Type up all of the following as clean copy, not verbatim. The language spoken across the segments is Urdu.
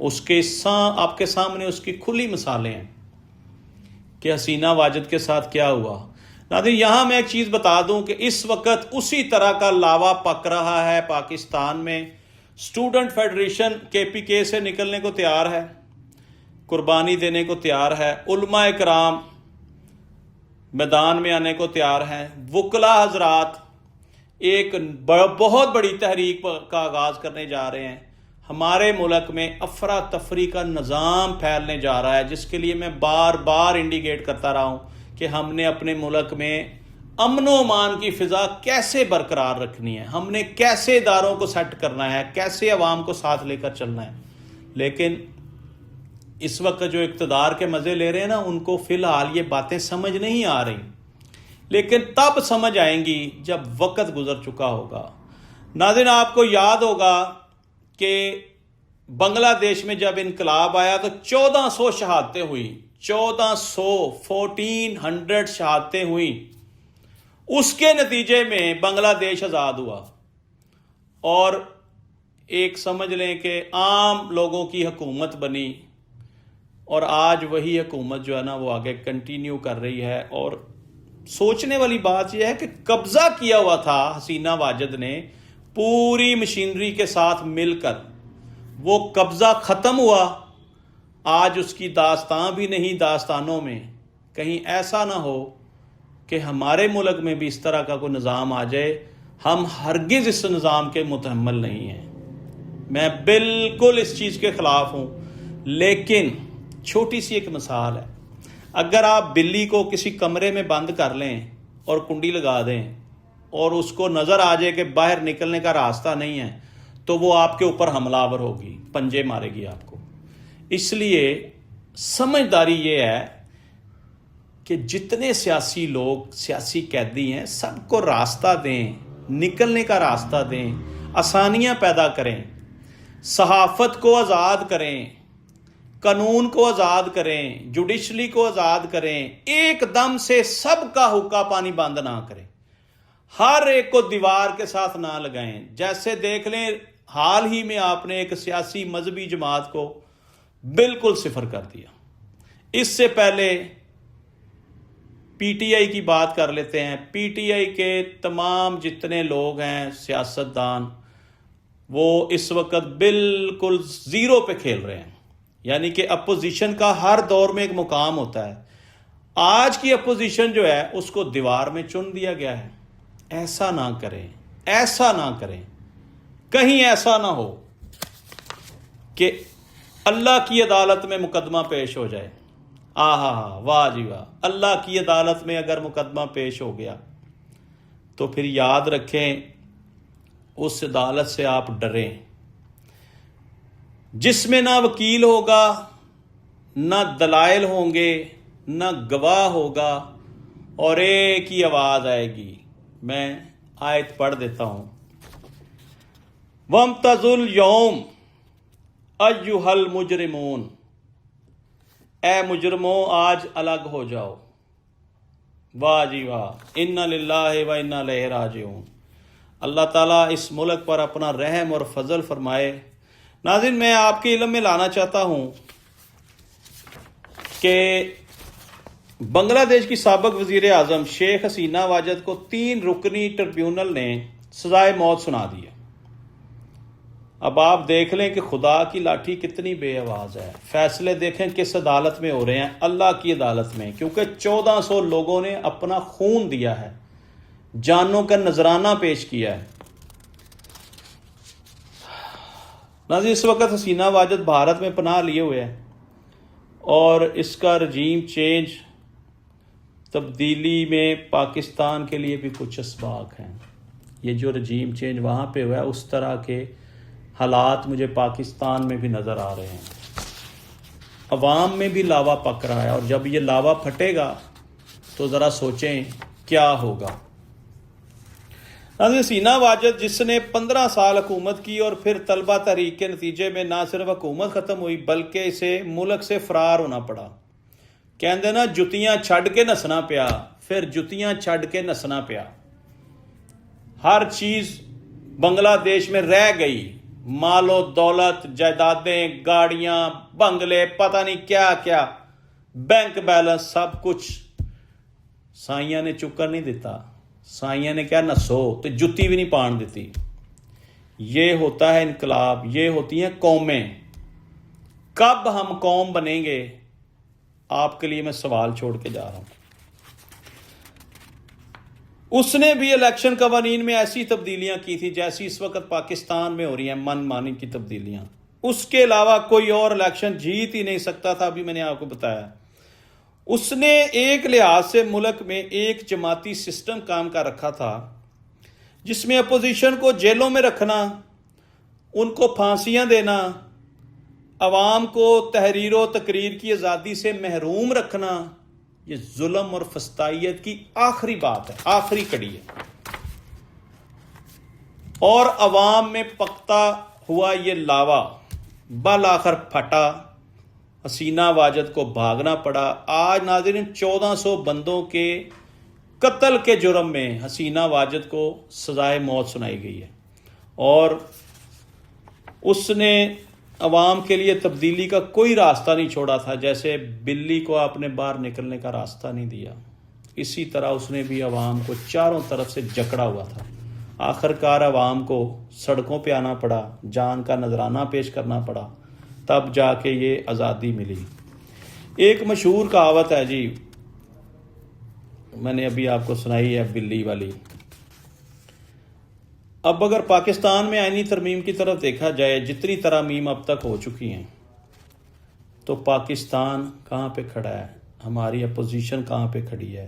اس کے آپ کے سامنے اس کی کھلی مثالیں ہیں کہ حسینہ واجد کے ساتھ کیا ہوا۔ ناظرین یہاں میں ایک چیز بتا دوں کہ اس وقت اسی طرح کا لاوا پک رہا ہے پاکستان میں۔ اسٹوڈنٹ فیڈریشن KPK سے نکلنے کو تیار ہے، قربانی دینے کو تیار ہے، علماء کرام میدان میں آنے کو تیار ہیں، وکلاء حضرات ایک بہت بڑی تحریک کا آغاز کرنے جا رہے ہیں۔ ہمارے ملک میں افراتفری کا نظام پھیلنے جا رہا ہے، جس کے لیے میں بار بار انڈیکیٹ کرتا رہا ہوں کہ ہم نے اپنے ملک میں امن و امان کی فضا کیسے برقرار رکھنی ہے، ہم نے کیسے اداروں کو سیٹ کرنا ہے، کیسے عوام کو ساتھ لے کر چلنا ہے۔ لیکن اس وقت جو اقتدار کے مزے لے رہے ہیں نا، ان کو فی الحال یہ باتیں سمجھ نہیں آ رہی، لیکن تب سمجھ آئیں گی جب وقت گزر چکا ہوگا۔ ناظرین آپ کو یاد ہوگا کہ بنگلہ دیش میں جب انقلاب آیا تو 1400 شہادتیں ہوئی، 1400 شہادتیں ہوئیں۔ اس کے نتیجے میں بنگلہ دیش آزاد ہوا اور ایک سمجھ لیں کہ عام لوگوں کی حکومت بنی، اور آج وہی حکومت جو ہے نا وہ آگے کنٹینیو کر رہی ہے۔ اور سوچنے والی بات یہ ہے کہ قبضہ کیا ہوا تھا حسینہ واجد نے پوری مشینری کے ساتھ مل کر، وہ قبضہ ختم ہوا، آج اس کی داستان بھی نہیں داستانوں میں۔ کہیں ایسا نہ ہو کہ ہمارے ملک میں بھی اس طرح کا کوئی نظام آ جائے، ہم ہرگز اس نظام کے متحمل نہیں ہیں، میں بالکل اس چیز کے خلاف ہوں۔ لیکن چھوٹی سی ایک مثال ہے، اگر آپ بلی کو کسی کمرے میں بند کر لیں اور کنڈی لگا دیں اور اس کو نظر آ جائے کہ باہر نکلنے کا راستہ نہیں ہے، تو وہ آپ کے اوپر حملہ آور ہوگی، پنجے مارے گی آپ کو۔ اس لیے سمجھداری یہ ہے کہ جتنے سیاسی لوگ، سیاسی قیدی ہیں، سب کو راستہ دیں، نکلنے کا راستہ دیں، آسانیاں پیدا کریں، صحافت کو آزاد کریں، قانون کو آزاد کریں، جوڈیشری کو آزاد کریں، ایک دم سے سب کا حقہ پانی بند نہ کریں، ہر ایک کو دیوار کے ساتھ نہ لگائیں۔ جیسے دیکھ لیں حال ہی میں آپ نے ایک سیاسی مذہبی جماعت کو بالکل صفر کر دیا۔ اس سے پہلے PTI کی بات کر لیتے ہیں۔ PTI کے تمام جتنے لوگ ہیں سیاستدان، وہ اس وقت بالکل زیرو پہ کھیل رہے ہیں، یعنی کہ اپوزیشن کا ہر دور میں ایک مقام ہوتا ہے۔ آج کی اپوزیشن جو ہے اس کو دیوار میں چن دیا گیا ہے۔ ایسا نہ کریں، ایسا نہ کریں، کہیں ایسا نہ ہو کہ اللہ کی عدالت میں مقدمہ پیش ہو جائے۔ واہ جی واہ، اللہ کی عدالت میں اگر مقدمہ پیش ہو گیا تو پھر یاد رکھیں اس عدالت سے آپ ڈریں، جس میں نہ وکیل ہوگا، نہ دلائل ہوں گے، نہ گواہ ہوگا، اور ایک ہی آواز آئے گی۔ میں آیت پڑھ دیتا ہوں، وَامْتَازُوا الْيَوْمَ أَيُّهَا الْمُجْرِمُونَ، اے مجرموں آج الگ ہو جاؤ۔ واہ جی واہ، اِنَّا لِلَّهِ وَإِنَّا إِلَيْهِ رَاجِعُونَ۔ اللہ تعالیٰ اس ملک پر اپنا رحم اور فضل فرمائے۔ ناظرین میں آپ کے علم میں لانا چاہتا ہوں کہ بنگلہ دیش کی سابق وزیر اعظم شیخ حسینہ واجد کو 3 رکنی ٹربیونل نے سزائے موت سنا دی ہے۔ اب آپ دیکھ لیں کہ خدا کی لاٹھی کتنی بے آواز ہے۔ فیصلے دیکھیں کس عدالت میں ہو رہے ہیں، اللہ کی عدالت میں، کیونکہ 1400 لوگوں نے اپنا خون دیا ہے، جانوں کا نذرانہ پیش کیا ہے۔ ناظرین اس وقت حسینہ واجد بھارت میں پناہ لیے ہوئے ہیں، اور اس کا رجیم چینج، تبدیلی میں پاکستان کے لیے بھی کچھ اسباق ہیں۔ یہ جو رجیم چینج وہاں پہ ہوا ہے، اس طرح کے حالات مجھے پاکستان میں بھی نظر آ رہے ہیں۔ عوام میں بھی لاوا پک رہا ہے، اور جب یہ لاوا پھٹے گا تو ذرا سوچیں کیا ہوگا۔ حسینہ واجد جس نے 15 سال حکومت کی اور پھر طلبہ تحریک کے نتیجے میں نہ صرف حکومت ختم ہوئی بلکہ اسے ملک سے فرار ہونا پڑا۔ کہندے نا جتیاں چھڈ کے نسنا پیا، پھر جتیاں چھڈ کے نسنا پیا۔ ہر چیز بنگلہ دیش میں رہ گئی، مال و دولت، جائیدادیں، گاڑیاں، بنگلے، پتہ نہیں کیا کیا، بینک بیلنس، سب کچھ سائیاں نے چکر نہیں دیتا. سائیاں نے کیا نسو تو جتی بھی نہیں پان دیتی. یہ ہوتا ہے انقلاب، یہ ہوتی ہیں قومیں. کب ہم قوم بنیں گے، آپ کے لیے میں سوال چھوڑ کے جا رہا ہوں. اس نے بھی الیکشن قوانین میں ایسی تبدیلیاں کی تھی جیسی اس وقت پاکستان میں ہو رہی ہیں، من مانی کی تبدیلیاں. اس کے علاوہ کوئی اور الیکشن جیت ہی نہیں سکتا تھا. ابھی میں نے آپ کو بتایا. اس نے ایک لحاظ سے ملک میں ایک جماعتی سسٹم کام کا رکھا تھا، جس میں اپوزیشن کو جیلوں میں رکھنا، ان کو پھانسیاں دینا، عوام کو تحریر و تقریر کی آزادی سے محروم رکھنا. یہ ظلم اور فسطائیت کی آخری بات ہے، آخری کڑی ہے. اور عوام میں پکتا ہوا یہ لاوا بالآخر پھٹا. حسینہ واجد کو بھاگنا پڑا. آج ناظرین 1400 بندوں کے قتل کے جرم میں حسینہ واجد کو سزائے موت سنائی گئی ہے. اور اس نے عوام کے لیے تبدیلی کا کوئی راستہ نہیں چھوڑا تھا. جیسے بلی کو آپ نے باہر نکلنے کا راستہ نہیں دیا، اسی طرح اس نے بھی عوام کو چاروں طرف سے جکڑا ہوا تھا. آخرکار عوام کو سڑکوں پہ آنا پڑا، جان کا نذرانہ پیش کرنا پڑا، تب جا کے یہ آزادی ملی. ایک مشہور کہاوت ہے جی، میں نے ابھی آپ کو سنائی ہے، بلی والی. اب اگر پاکستان میں آئینی ترمیم کی طرف دیکھا جائے، جتنی ترامیم اب تک ہو چکی ہیں، تو پاکستان کہاں پہ کھڑا ہے، ہماری اپوزیشن کہاں پہ کھڑی ہے.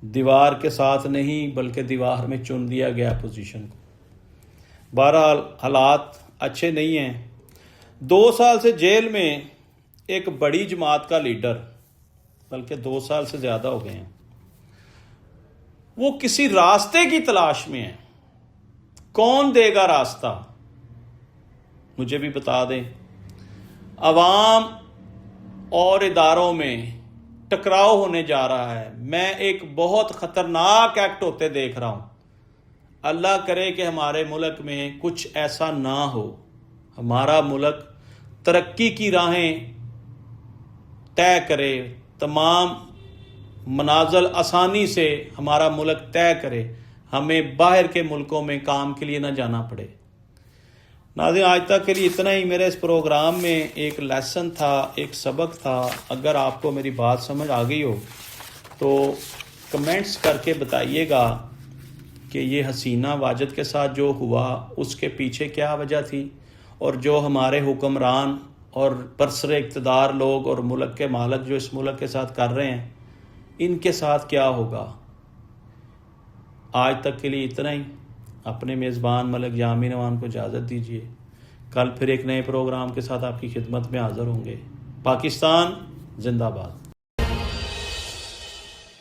دیوار کے ساتھ نہیں بلکہ دیوار میں چن دیا گیا اپوزیشن کو. بہرحال حالات اچھے نہیں ہیں. 2 سال سے جیل میں ایک بڑی جماعت کا لیڈر، بلکہ 2 سال سے زیادہ ہو گئے ہیں، وہ کسی راستے کی تلاش میں ہے. کون دے گا راستہ، مجھے بھی بتا دیں. عوام اور اداروں میں ٹکراؤ ہونے جا رہا ہے. میں ایک بہت خطرناک ایکٹ ہوتے دیکھ رہا ہوں. اللہ کرے کہ ہمارے ملک میں کچھ ایسا نہ ہو. ہمارا ملک ترقی کی راہیں طے کرے، تمام منازل آسانی سے ہمارا ملک طے کرے، ہمیں باہر کے ملکوں میں کام کے لیے نہ جانا پڑے. ناظرین، آج تک کے لیے اتنا ہی. میرے اس پروگرام میں ایک لیسن تھا، ایک سبق تھا. اگر آپ کو میری بات سمجھ آ گئی ہو تو کمنٹس کر کے بتائیے گا کہ یہ حسینہ واجد کے ساتھ جو ہوا اس کے پیچھے کیا وجہ تھی، اور جو ہمارے حکمران اور برسر اقتدار لوگ اور ملک کے مالک جو اس ملک کے ساتھ کر رہے ہیں، ان کے ساتھ کیا ہوگا. آج تک کے لیے اتنا ہی. اپنے میزبان ملک یامین اوان کو اجازت دیجیے. کل پھر ایک نئے پروگرام کے ساتھ آپ کی خدمت میں حاضر ہوں گے. پاکستان زندہ باد.